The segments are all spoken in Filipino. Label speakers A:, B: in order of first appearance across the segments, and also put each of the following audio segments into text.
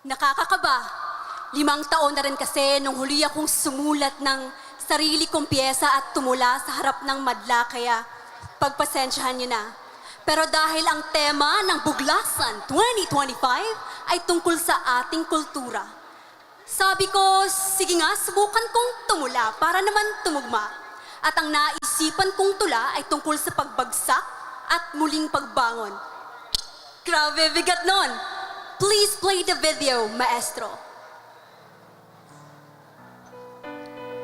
A: Nakakakaba. 5 taon na rin kasi nung huli akong sumulat ng sarili kong piyesa at tumula sa harap ng madla, kaya pagpasensyahan niyo na. Pero dahil ang tema ng Buglasan 2025 ay tungkol sa ating kultura, sabi ko, sige nga, subukan kong tumula para naman tumugma. At ang naisipan kong tula ay tungkol sa pagbagsak at muling pagbangon. Grabe, bigat nun! Please play the video, maestro.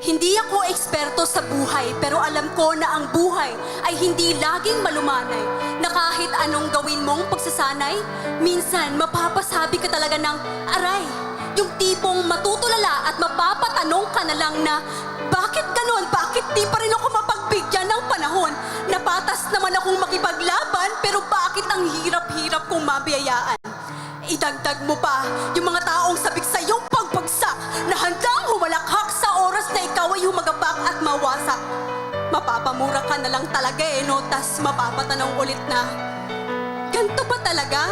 A: Hindi ako eksperto sa buhay, pero alam ko na ang buhay ay hindi laging malumanay. Na kahit anong gawin mong pagsasanay, minsan mapapasabi ka talaga ng aray. Yung tipong matutulala at mapapatanong ka na lang na, bakit ganon? Bakit di pa rin ako mapagbigyan ng panahon? Napatas naman akong makipaglaban, pero bakit ang hirap-hirap kong mabiyayaan? Idagdag mo pa yung mga taong sabik sa iyong pagbagsak na handang humalakhak sa oras na ikaw ay humagapak at mawasak. Mapapamura ka na lang talaga no? Tas mapapatanong ulit na, ganito ba talaga?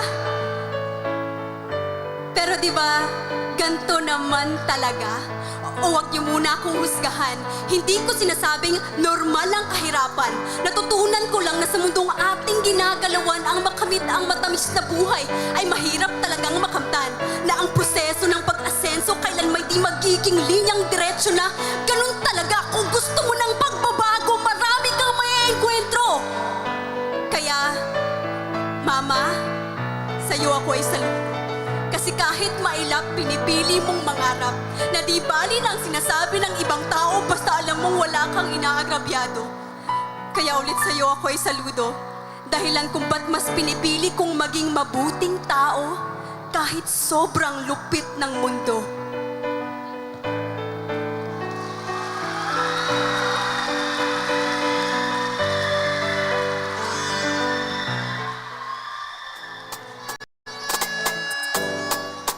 A: Pero di ba, ganito naman talaga? O wag niyo muna akong husgahan. Hindi ko sinasabing normal ang kahirapan. Natutunan ko lang na sa mundong ating ginagalawan, ang makamit ang matamis na buhay ay mahirap talagang makamtan. Na ang proseso ng pag-asenso kailan may di magiging linyang diretsyo na ganun talaga. Kung gusto mo ng pagbabago, marami kang maiengkwentro. Kaya, Mama, sa'yo ako ay saludo. Kasi kahit mailap, pinipili mong mangarap na di bali ng sinasabi ng ibang tao basta alam mong wala kang inaagrabyado. Kaya ulit sa'yo ako ay saludo. Dahilan kung ba't mas pinipili kong maging mabuting tao kahit sobrang lupit ng mundo.